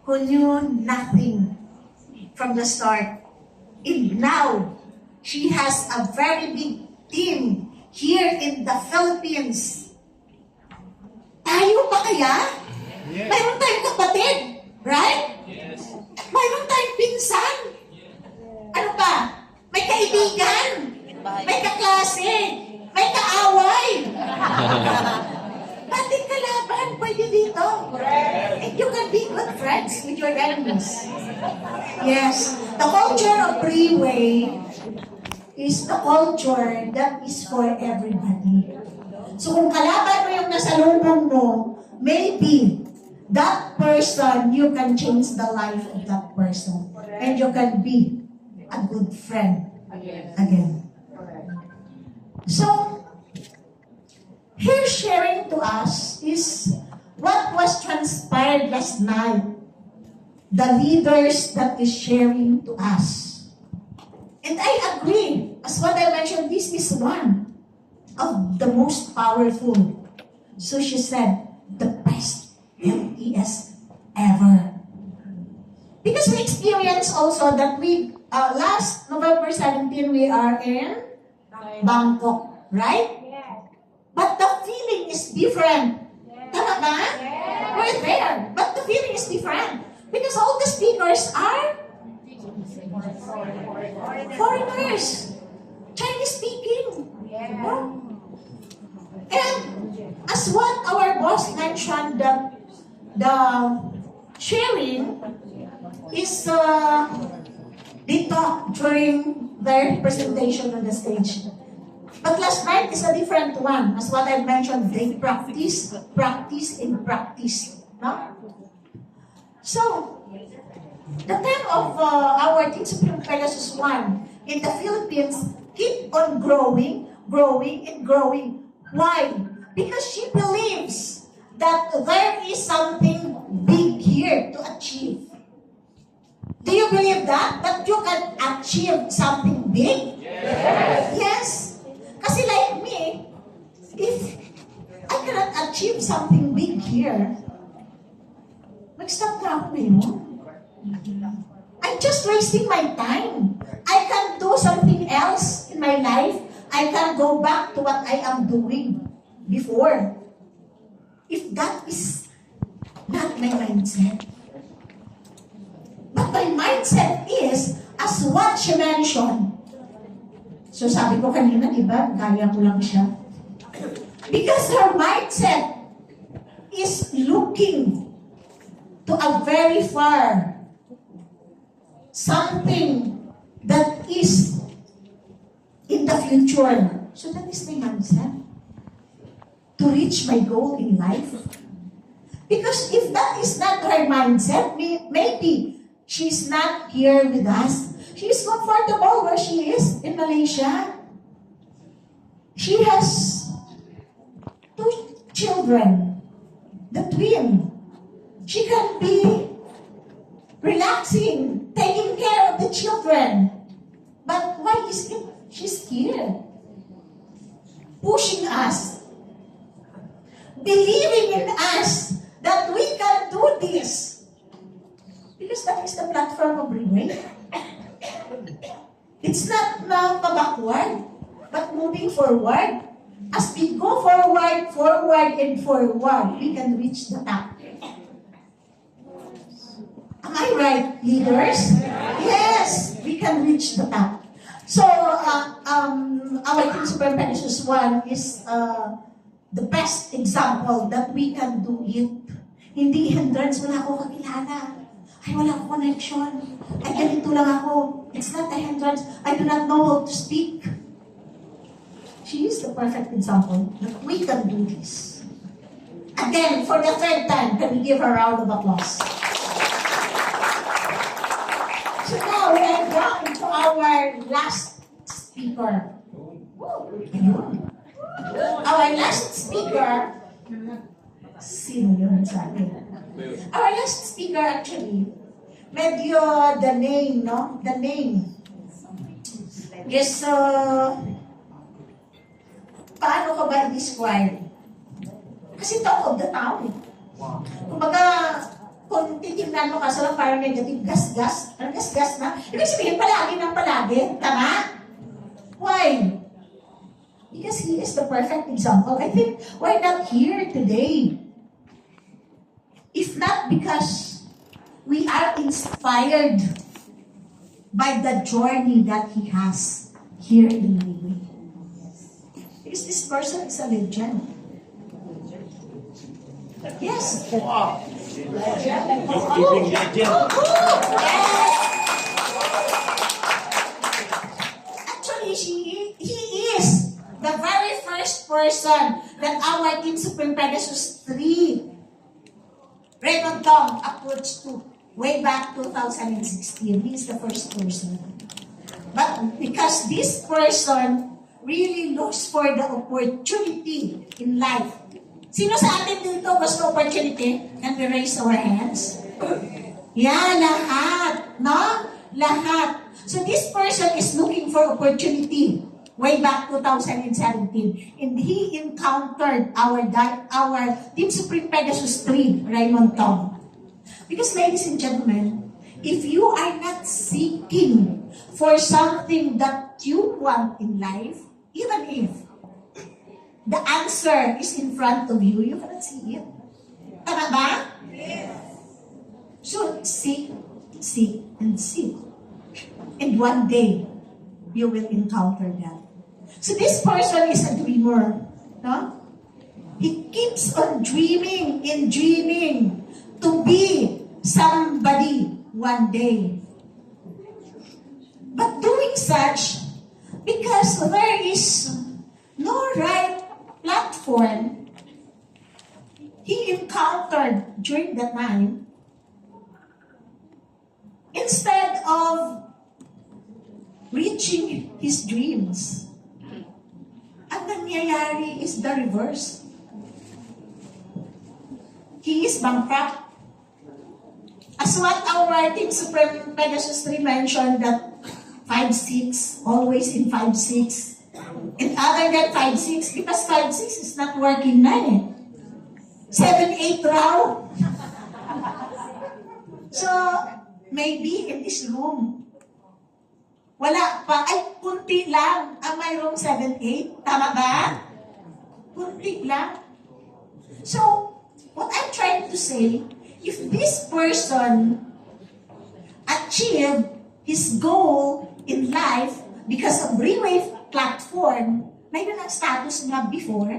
who knew nothing from the start. And now, she has a very big team here in the Philippines. Tayo pa kaya? Yes. Mayroon tayong kapatid, right? Yes. Mayroon tayong pinsan. Ano pa? May kaibigan. May kaklase. May kaaway. Pati kalaban, pwede dito. And you can be good friends with your enemies. Yes, the culture of Freeway is the culture that is for everybody. So kung kalaban mo yung nasa lubong mo, maybe that person, you can change the life of that person. And you can be a good friend again. So, here sharing to us is what was transpired last night. The leaders that is sharing to us. And I agree, as what I mentioned, this is one of the most powerful. So she said, the best LES ever. Because we experienced also that we, last November 17, we are in Bangkok, right? But the feeling is different. Tama ba? We're there, but the feeling is different. Because all the speakers are foreigners, Chinese speaking. And as what our boss mentioned, the sharing is they talk during their presentation on the stage. But last night is a different one. As what I mentioned, they practice, no? So, the time of our Team Supreme Pegasus 1 in the Philippines keep on growing. Why? Because she believes that there is something big here to achieve. Do you believe that? That you can achieve something big? Yes. Kasi like me, if I cannot achieve something big here, mag-stop na ako ngayon. I'm just wasting my time. I can do something else in my life. I can go back to what I am doing before. If that is not my mindset. But my mindset is, as what she mentioned. So sabi ko kanina, diba, kaya ko lang siya. Because her mindset is looking to a very far something that is in the future. So that is my mindset. To reach my goal in life. Because if that is not her mindset, maybe she's not here with us. She's comfortable where she is in Malaysia. She has 2 children, the twin. She can be relaxing, taking care of the children. But why is it she's here? Pushing us. Believing in us that we can do this. Because that is the platform of Freeway. It's not now backward, but moving forward. As we go forward, we can reach the top. Am I right, leaders? Yes, we can reach the top. So, our Team Super Pegasus 1 is the best example that we can do it. Hindi hindrance, wala akong kakilala. Ay, wala akong connection. Ay, ganito lang ako. It's not a hindrance. I do not know how to speak. She is the perfect example that we can do this. Again, for the 3rd time, can we give her a round of applause? So now, we are down to our last speaker. Ayun. Our last speaker, sino yun sa akin? Our last speaker actually, medyo the name, no? The name is, paano ko ba i-describe? Kasi talk of the town. Kumbaga, kung titignan tingnan mo kasi lang parang negative, gas-gas. Parang gas-gas na. Ibig sabihin, palagi ng palagi. Tama? Why? Because he is the perfect example. I think we're not here today. If not because we are inspired by the journey that he has here in Liwi. Because this person is a legend. Yes. Wow. Legend. Living legend. Yes. Actually, he is the very first person that our Team Supreme Pegasus 3 Raymond Tong approached to way back 2016. He is the first person. But because this person really looks for the opportunity in life. Sino sa atin dito gusto opportunity? Can we raise our hands? Yeah, lahat. No? Lahat. So this person is looking for opportunity way back 2017. And he encountered our Team Supreme Pegasus 3, Raymond Tong. Because ladies and gentlemen, if you are not seeking for something that you want in life, even if the answer is in front of you, you cannot see it. Tama ba? Yes. So, seek, and seek. And one day, you will encounter that. So this person is a dreamer. No? He keeps on dreaming and dreaming to be somebody one day. But doing such, because there is no right platform he encountered during that time, instead of reaching his dreams, ang nangyayari is the reverse. He is bankrupt. As what our Team Supreme Pegasus 3 mentioned that 5-6, always in 5-6. And other than 5-6, because 5-6 is not working na eh. 7-8 raw. So, maybe in this room, wala pa, ay kunti lang ang mayroong 7-8. Tama ba? Kunti lang. So, what I'm trying to say, if this person achieved his goal in life because of Brainwave platform, mayroon ang status nga before,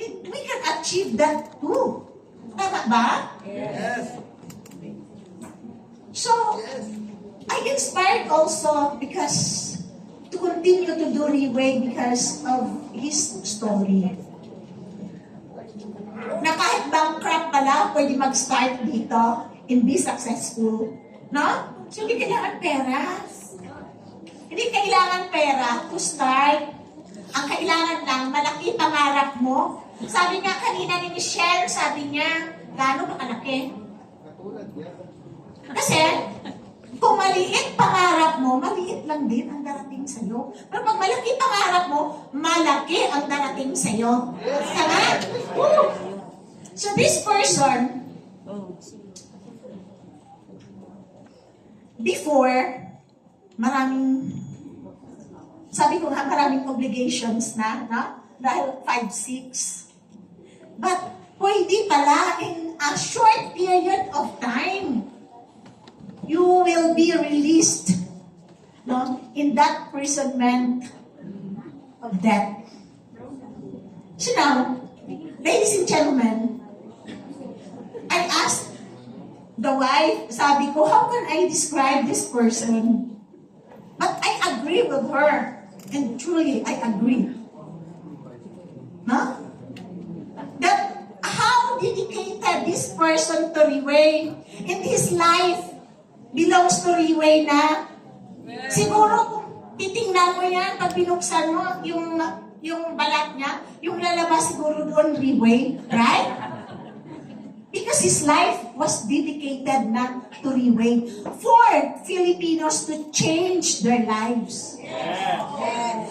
we can achieve that too. Tama ba? Yes. So, I inspired also because to continue to do Riway because of his story. Na kahit bankrupt pala, pwede mag-start dito and be successful. No? So, hindi kailangan pera. Hindi kailangan pera to start. Ang kailangan lang, malaki pangarap mo. Sabi nga kanina ni Michelle, sabi niya, gaano ba kalaki? Kasi, kung maliit pangarap mo, maliit lang din ang darating sa'yo. Pero pag malaki pangarap mo, malaki ang darating sa'yo. Tama? Woo! So this person, before, sabi ko nga, maraming obligations na, no? Dahil 5-6. But, pwede pala in a short period of time, you will be released, no? In that imprisonment of death. So now, ladies and gentlemen, I asked the wife, sabi ko, how can I describe this person? But I agree with her. And truly, I agree. Huh? That how dedicated this person to Riway in his life belongs to Riway na. Siguro kung titingnan mo yan, pag binuksan mo yung balat niya, yung lalabas siguro doon Riway, right? Because his life was dedicated na to Riway for Filipinos to change their lives.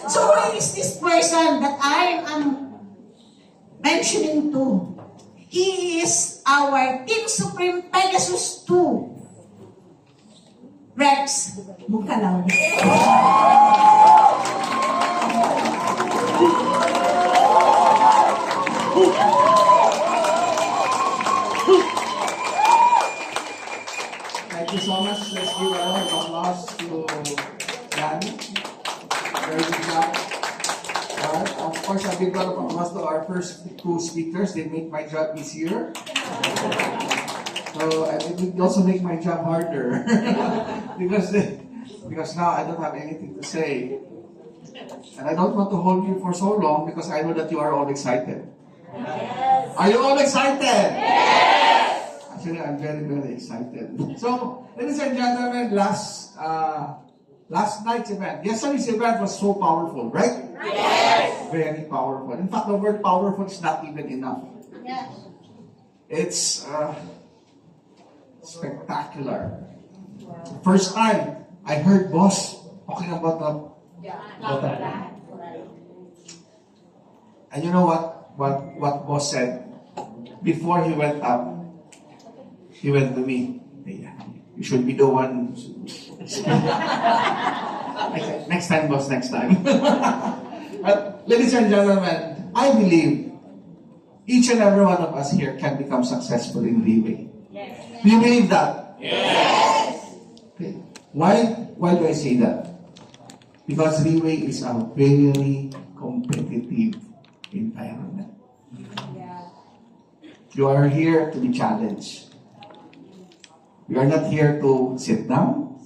So who is this person that I am mentioning to? He is our Team Supreme Pegasus Jesus 2. Rex Bukalaw. Thank you so much. Let's give a round of applause to Jan. Very good job. Of course, a big round of applause to our first two speakers. They make my job easier. So, and it will also make my job harder. because now I don't have anything to say. And I don't want to hold you for so long because I know that you are all excited. Yes. Are you all excited? Yes! Actually, I'm very, very excited. So, ladies and gentlemen, last night's event, yesterday's event was so powerful, right? Yes! Very powerful. In fact, the word powerful is not even enough. Yes. It's spectacular. First time I heard boss talking about the and you know what boss said before he went up. He went to me. Yeah, you should be the one. Next time, boss. Next time. But ladies and gentlemen, I believe each and every one of us here can become successful in Leeway. Yes. Do you believe that? Yes. Okay. Why do I say that? Because Leeway is a very competitive environment. Yeah. You are here to be challenged. You are not here to sit down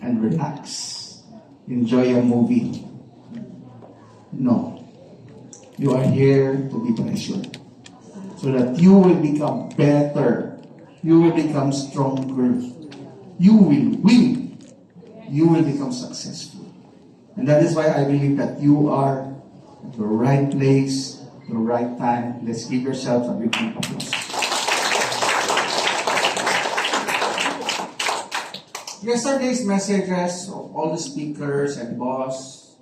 and relax, enjoy a movie. No. You are here to be pressured so that you will become better. You will become stronger. You will win. You will become successful. And that is why I believe that you are at the right place, the right time. Let's give yourselves a big applause. Yesterday's messages of all the speakers and boss,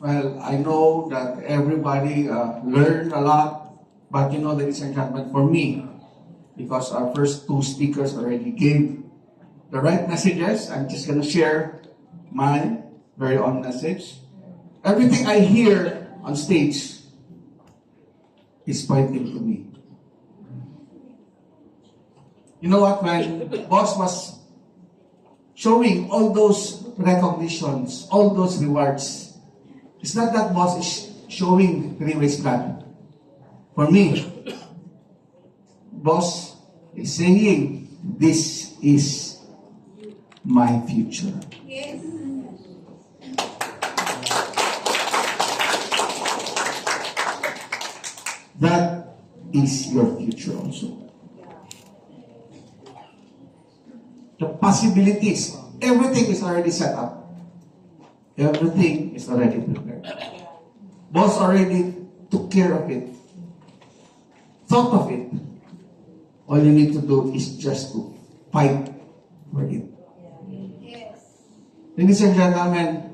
well, I know that everybody learned a lot, but you know, ladies and gentlemen, for me, because our first two speakers already gave the right messages, I'm just going to share my very own message. Everything I hear on stage is pointing to me. You know what? When boss was showing all those recognitions, all those rewards, it's not that boss is showing Leeway's plan. For me, boss is saying, this is my future. Yes. That is your future also. The possibilities, everything is already set up. Everything is already prepared. Boss already took care of it. Thought of it. All you need to do is just to fight for it. Yes. Ladies and gentlemen,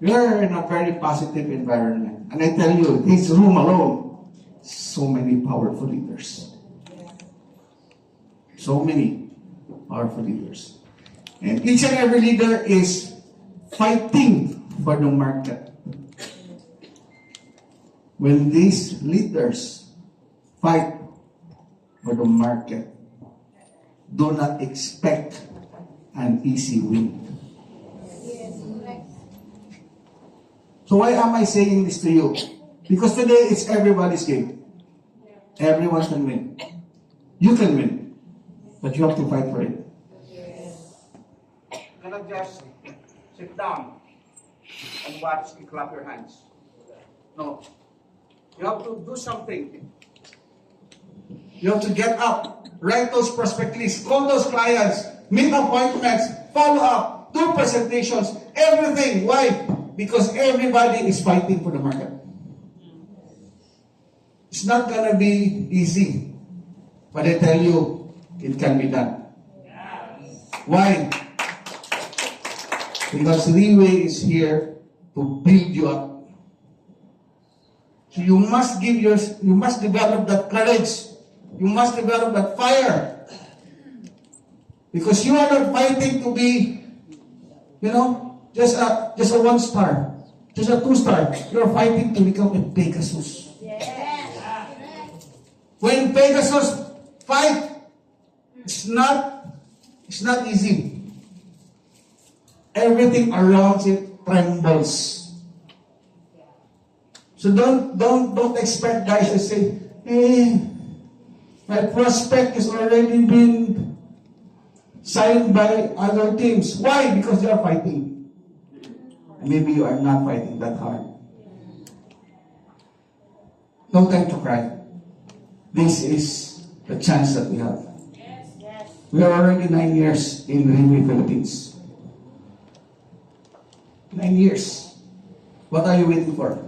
we are in a very positive environment. And I tell you, this room alone, so many powerful leaders. So many powerful leaders. And each and every leader is fighting for the market. When these leaders fight for the market, do not expect an easy win. So why am I saying this to you? Because today it's everybody's game. Everyone can win. You can win. But you have to fight for it. You cannot just sit down and watch and clap your hands. No. You have to do something. You have to get up, write those prospect lists, call those clients, make appointments, follow up, do presentations, everything. Why? Because everybody is fighting for the market. It's not gonna be easy. But I tell you, it can be done. Why? Because Leeway is here to build you up. So you must develop that courage. You must develop that fire Because you are not fighting to be, just a 1 star, just a 2 star. You are fighting to become a Pegasus. When Pegasus fight, it's not easy. Everything around it trembles. So don't expect guys to say, hey, my prospect has already been signed by other teams. Why? Because they are fighting. And maybe you are not fighting that hard. No time to cry. This is the chance that we have. We are already 9 years in Rimwe, Philippines. 9 years. What are you waiting for?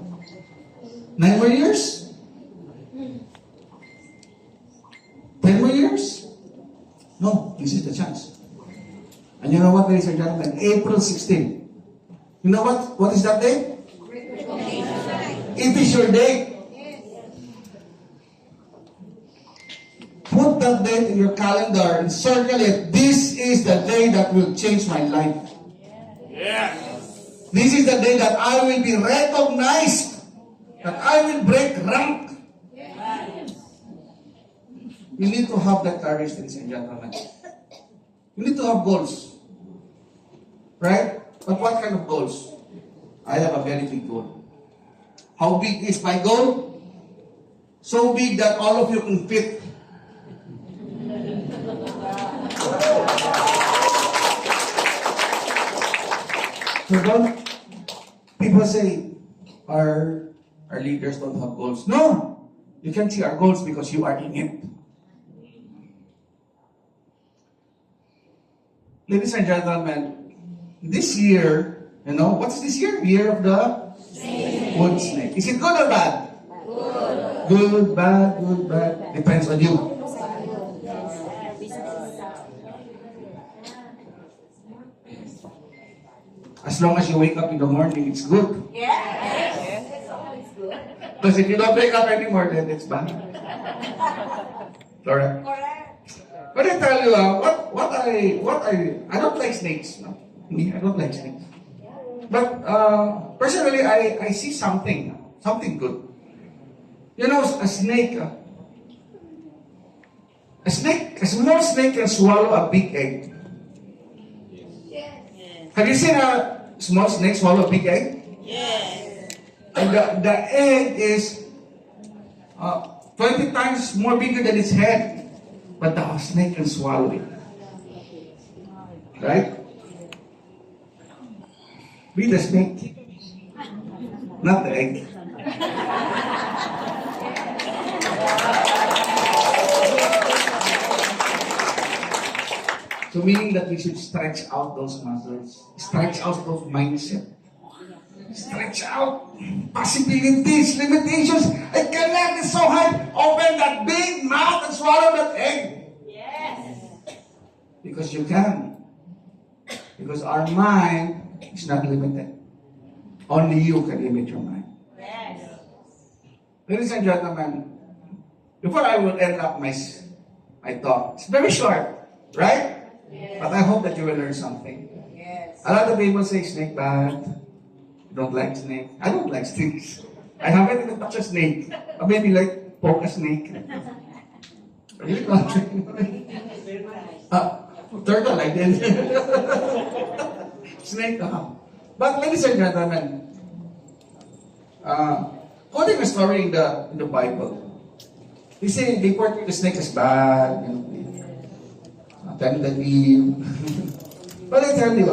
9 more years? 10 more years? No, this is the chance. And you know what, ladies and gentlemen? April 16. You know what? What is that day? It is your day. Put that date in your calendar and circle it. This is the day that will change my life. This is the day that I will be recognized. That I will break rank. You need to have that courage, ladies and gentlemen. You need to have goals. Right? But what kind of goals? I have a very big goal. How big is my goal? So big that all of you can fit. So don't people say our leaders don't have goals. No! You can see our goals because you are in it. Ladies and gentlemen, this year, what's this year? Year of the wood snake. Is it good or bad? Good, bad. Depends on you. As long as you wake up in the morning, it's good. Because if you don't wake up anymore, then it's bad. Correct? But I tell you, I don't like snakes. No? Me, I don't like snakes. But personally, I see something good. A snake, a small snake can swallow a big egg. Have you seen a small snake swallow a big egg? Yes. And the egg is 20 times more bigger than its head. But the snake can swallow it. Right? Be the snake. Not the egg. So meaning that we should stretch out those muscles, stretch out those mindset, stretch out possibilities, limitations. I cannot, it's so hard. Open that big mouth and swallow that egg. Yes. Because you can. Because our mind is not limited. Only you can limit your mind. Yes. Ladies and gentlemen, before I will end up my talk, it's very short, right? Yes. But I hope that you will learn something. Yes. A lot of people say snake bad. Don't like snake. I don't like snakes. I haven't even touched a snake. Or maybe like poke a snake. Really not. Turtle I did. Snake. But ladies and gentlemen, quoting a story in the Bible, they portray the snake as bad. Tentative. But I tell you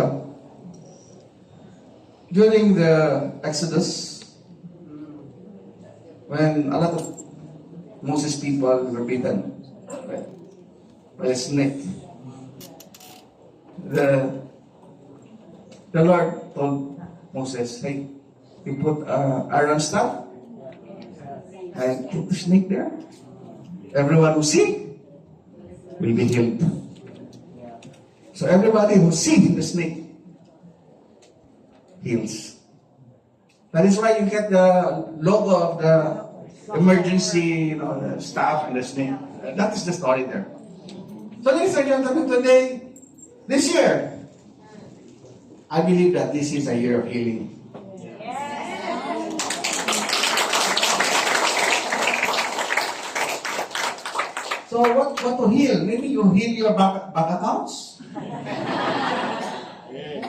during the Exodus, when a lot of Moses people were beaten by a snake, the Lord told Moses, hey, you put Aaron's staff and put the snake there. Everyone who see will be healed. So everybody who sees the snake heals. That is why you get the logo of the emergency, the staff and the snake. That is the story there. So ladies and gentlemen, today This year, I believe that this is a year of healing. So what to heal? Maybe you heal your bank accounts.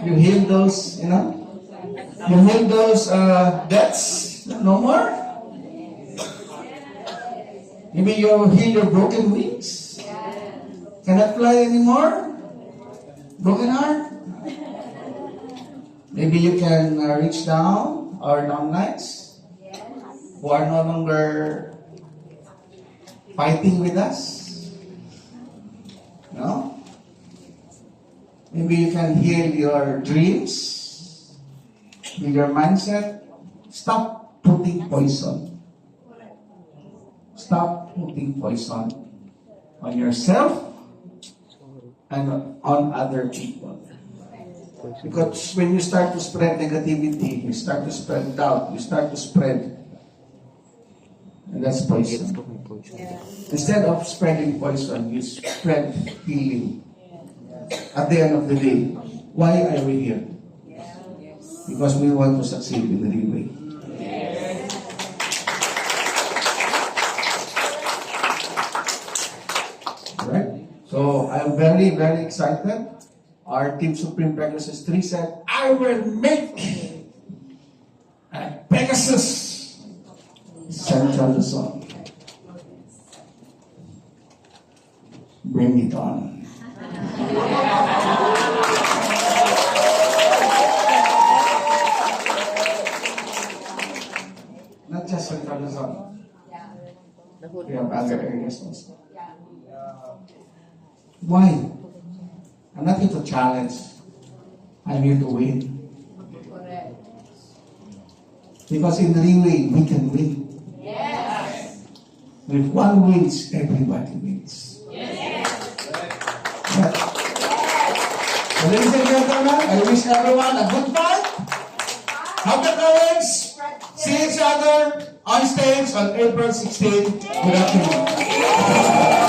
You heal those, you heal those debts. No more. Maybe you heal your broken wings. Cannot fly anymore. Broken heart. Maybe you can reach down our downlights who are no longer fighting with us. No? Maybe you can heal your dreams, heal your mindset. Stop putting poison. Stop putting poison on yourself and on other people. Because when you start to spread negativity, you start to spread doubt, you start to spread, and that's poison. Instead of spreading poison, you spread healing. At the end of the day, why are we here? Because we want to succeed in the real way. Right? So I'm very, very excited. Our Team Supreme Pegasus 3 said, I will make a Pegasus Central Luzon. Bring it on. Not just Central Luzon. We have other areas also. Why? I'm not here to challenge. I'm here to win. Because in the real way, we can win. Yes. If one wins, everybody wins. Yes. Right? So ladies and gentlemen, I wish everyone a good fight. Have the courage. See each other on stage on April 16. Good afternoon.